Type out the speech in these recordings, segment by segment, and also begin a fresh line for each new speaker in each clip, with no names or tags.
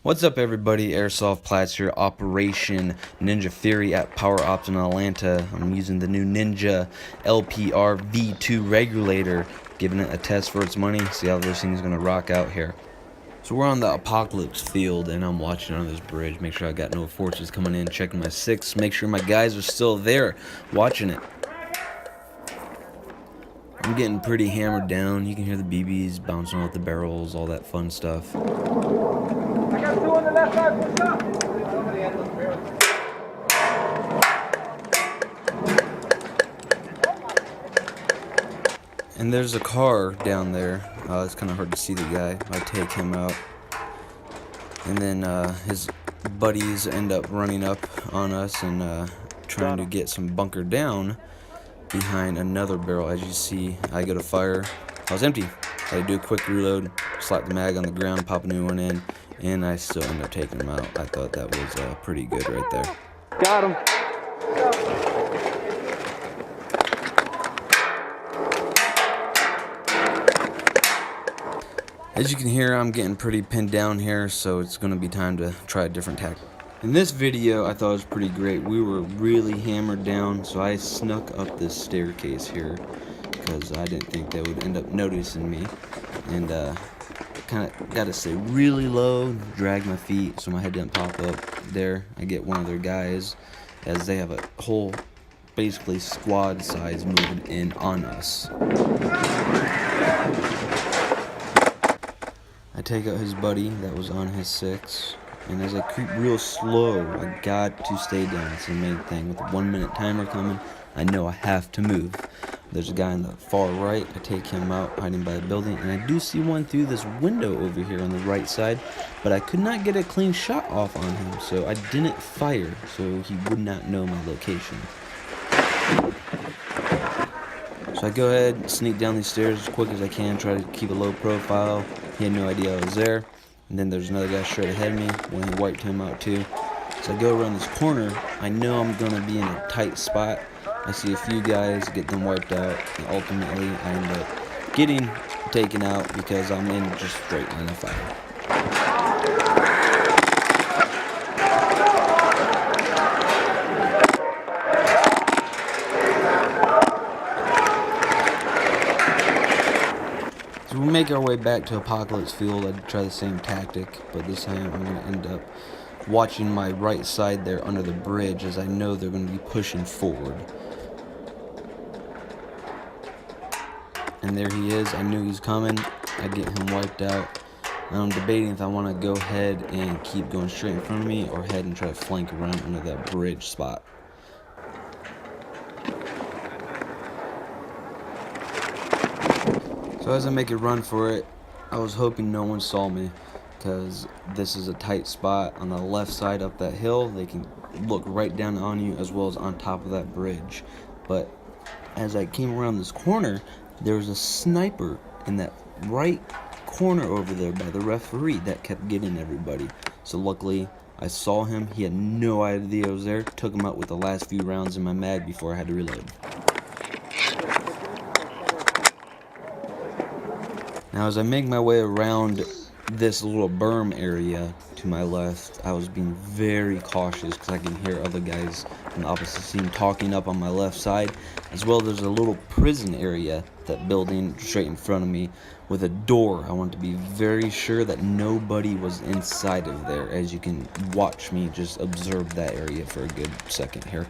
What's up, everybody? Airsoft Platz here, Operation Ninja Fury at Power Ops in Atlanta. I'm using the new Ninja LPR V2 regulator, giving it a test for its money, see how this thing's gonna rock out here. So we're on the Apocalypse Field, and I'm watching on this bridge, make sure I got no forces coming in, checking my six, make sure my guys are still there, watching it. I'm getting pretty hammered down. You can hear the BBs bouncing off the barrels, all that fun stuff.
I got two on the left side. What's up?
And there's a car down there. It's kind of hard to see the guy. I take him out. And then his buddies end up running up on us and trying to get some bunker down behind another barrel. As you see, I go to fire. I was empty. I had to do a quick reload, slap the mag on the ground, pop a new one in, and I still end up taking him out. I thought that was pretty good right there.
Got him.
As you can hear, I'm getting pretty pinned down here, so it's going to be time to try a different tactic. In this video, I thought it was pretty great. We were really hammered down, so I snuck up this staircase here because I didn't think they would end up noticing me. And kind of got to stay really low, drag my feet so my head didn't pop up. There, I get one of their guys, as they have a whole, basically squad size moving in on us. I take out his buddy that was on his six, and as I creep real slow, I got to stay down. It's the main thing. With the 1 minute timer coming, I know I have to move. There's a guy on the far right. I take him out, hiding by a building, and I do see one through this window over here on the right side, but I could not get a clean shot off on him, so I didn't fire, so he would not know my location. So I go ahead, sneak down these stairs as quick as I can, try to keep a low profile. He had no idea I was there. And then there's another guy straight ahead of me when he wiped him out too. So I go around this corner. I know I'm going to be in a tight spot. I see a few guys, get them wiped out, and ultimately I end up getting taken out because I'm in just straight line of fire. So we make our way back to Apocalypse Field. I'd try the same tactic, but this time I'm going to end up watching my right side there under the bridge, as I know they're going to be pushing forward. And there he is. I knew he was coming. I get him wiped out. And I'm debating if I want to go ahead and keep going straight in front of me or head and try to flank around under that bridge spot. So as I make a run for it, I was hoping no one saw me, because this is a tight spot on the left side up that hill. They can look right down on you as well as on top of that bridge. But as I came around this corner, there was a sniper in that right corner over there by the referee that kept getting everybody. So luckily I saw him. He had no idea I was there. Took him out with the last few rounds in my mag before I had to reload. Now as I make my way around this little berm area to my left, I was being very cautious because I can hear other guys from the opposite team talking up on my left side. As well, there's a little prison area, that building straight in front of me with a door. I want to be very sure that nobody was inside of there. As you can watch me just observe that area for a good second here.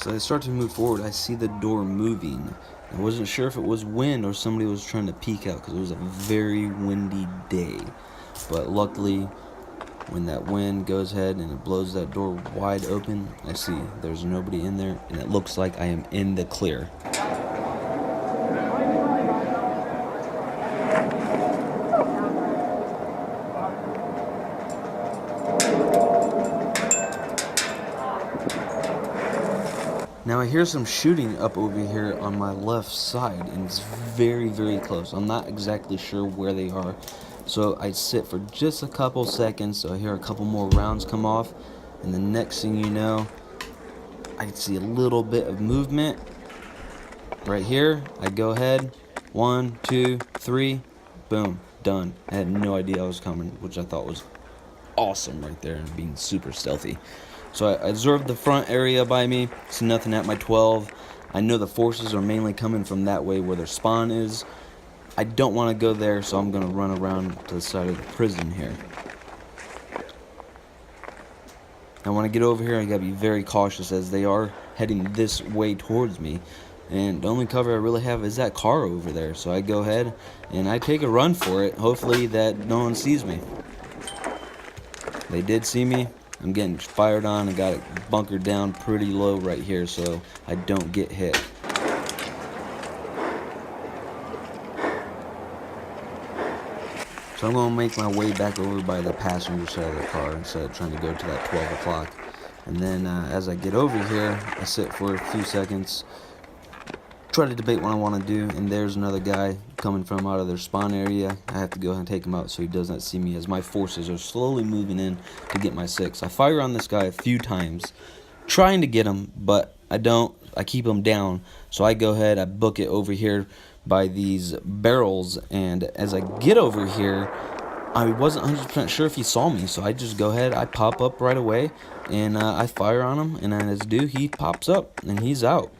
So I start to move forward. I see the door moving. I wasn't sure if it was wind or somebody was trying to peek out because it was a very windy day. But luckily, when that wind goes ahead and it blows that door wide open, I see there's nobody in there, and it looks like I am in the clear. Now I hear some shooting up over here on my left side, and it's very, very close. I'm not exactly sure where they are. So I sit for just a couple seconds, so I hear a couple more rounds come off, and the next thing you know, I see a little bit of movement. Right here, I go ahead, 1, 2, 3, boom, done. I had no idea I was coming, which I thought was awesome right there and being super stealthy. So I observed the front area by me, see nothing at my 12. I know the forces are mainly coming from that way where their spawn is. I don't want to go there, so I'm going to run around to the side of the prison here. I want to get over here. I got to be very cautious as they are heading this way towards me. And the only cover I really have is that car over there. So I go ahead and I take a run for it. Hopefully that no one sees me. They did see me. I'm getting fired on and got it bunkered down pretty low right here so I don't get hit. So I'm going to make my way back over by the passenger side of the car instead of trying to go to that 12 o'clock. And then as I get over here, I sit for a few seconds, try to debate what I want to do, and there's another guy coming from out of their spawn area. I have to go ahead and take him out so he does not see me as my forces are slowly moving in to get my 6. I fire on this guy a few times, trying to get him, but I don't. I keep him down, so I go ahead, I book it over here by these barrels, and as I get over here, I wasn't 100% sure if he saw me, so I just go ahead, I pop up right away, and I fire on him, and as I do, he pops up, and he's out.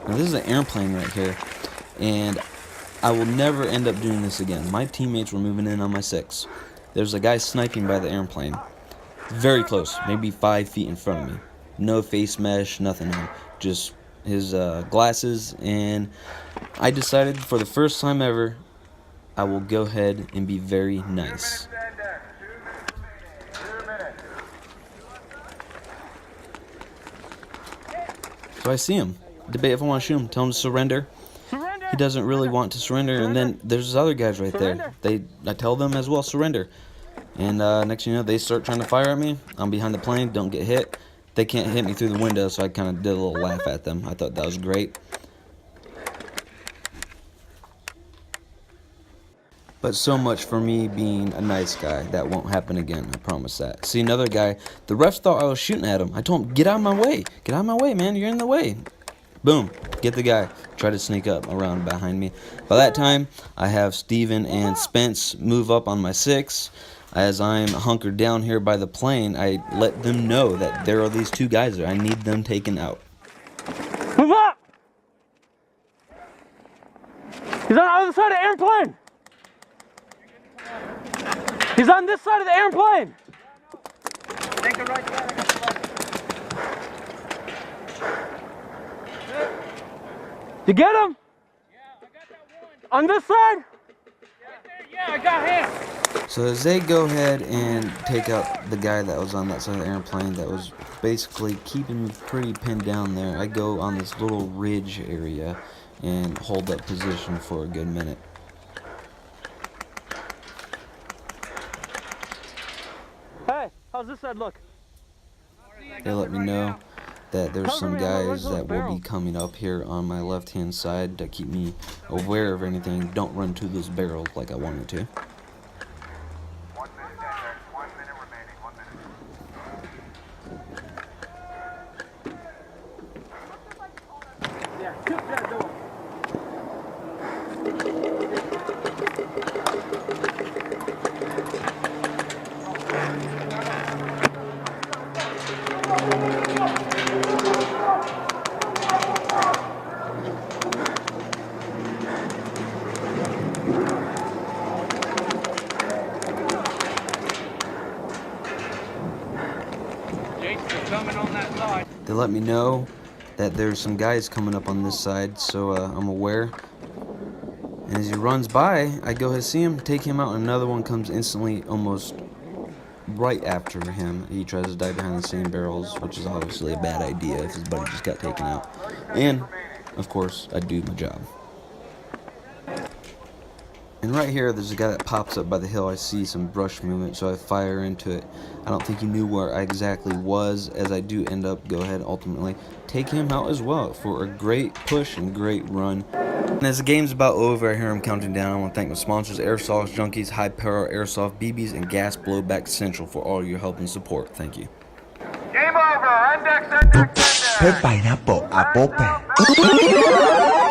Now this is an airplane right here, and I will never end up doing this again. My teammates were moving in on my 6. There's a guy sniping by the airplane. Very close, maybe 5 feet in front of me. No face mesh, nothing on. Just his glasses, and I decided for the first time ever, I will go ahead and be very nice. So I see him. Debate if I want to shoot him. Tell him to surrender. He doesn't really want to surrender. And then there's other guys right there. I tell them as well, surrender. And next thing you know, they start trying to fire at me. I'm behind the plane, don't get hit. They can't hit me through the window, so I kind of did a little laugh at them. I thought that was great. But so much for me being a nice guy. That won't happen again, I promise that. See, another guy, the refs thought I was shooting at him. I told him, get out of my way. Get out of my way, man. You're in the way. Boom. Get the guy. Try to sneak up around behind me. By that time, I have Steven and Spence move up on my 6. As I'm hunkered down here by the plane, I let them know that there are these 2 guys there. I need them taken out.
Move up! He's on the other side of the airplane! He's on this side of the airplane! Take the right side, I got the left. You get him? Yeah, I got that one. On this side? Yeah, I got him.
So as they go ahead and take out the guy that was on that side of the airplane that was basically keeping me pretty pinned down there, I go on this little ridge area and hold that position for a good minute.
Hey, how's this side look?
They let me know that there's some guys that will be coming up here on my left-hand side to keep me aware of anything. Don't run to those barrels like I wanted to.
1 minute, 1 minute remaining, 1 minute.
Yeah, shoot that door.
They let me know that there's some guys coming up on this side, so I'm aware. And as he runs by, I go ahead and see him, take him out, and another one comes instantly, almost right after him. He tries to dive behind the same barrels, which is obviously a bad idea if his buddy just got taken out. And, of course, I do my job. And right here, there's a guy that pops up by the hill. I see some brush movement, so I fire into it. I don't think he knew where I exactly was, as I do end up go ahead ultimately take him out as well for a great push and great run. And as the game's about over, I hear him counting down. I want to thank my sponsors, Airsoft Junkies, High Power Airsoft BBs, and Gas Blowback Central for all your help and support. Thank you.
Game over. Index, index, index.
เพชรไปนะโปะอะโปะแปะ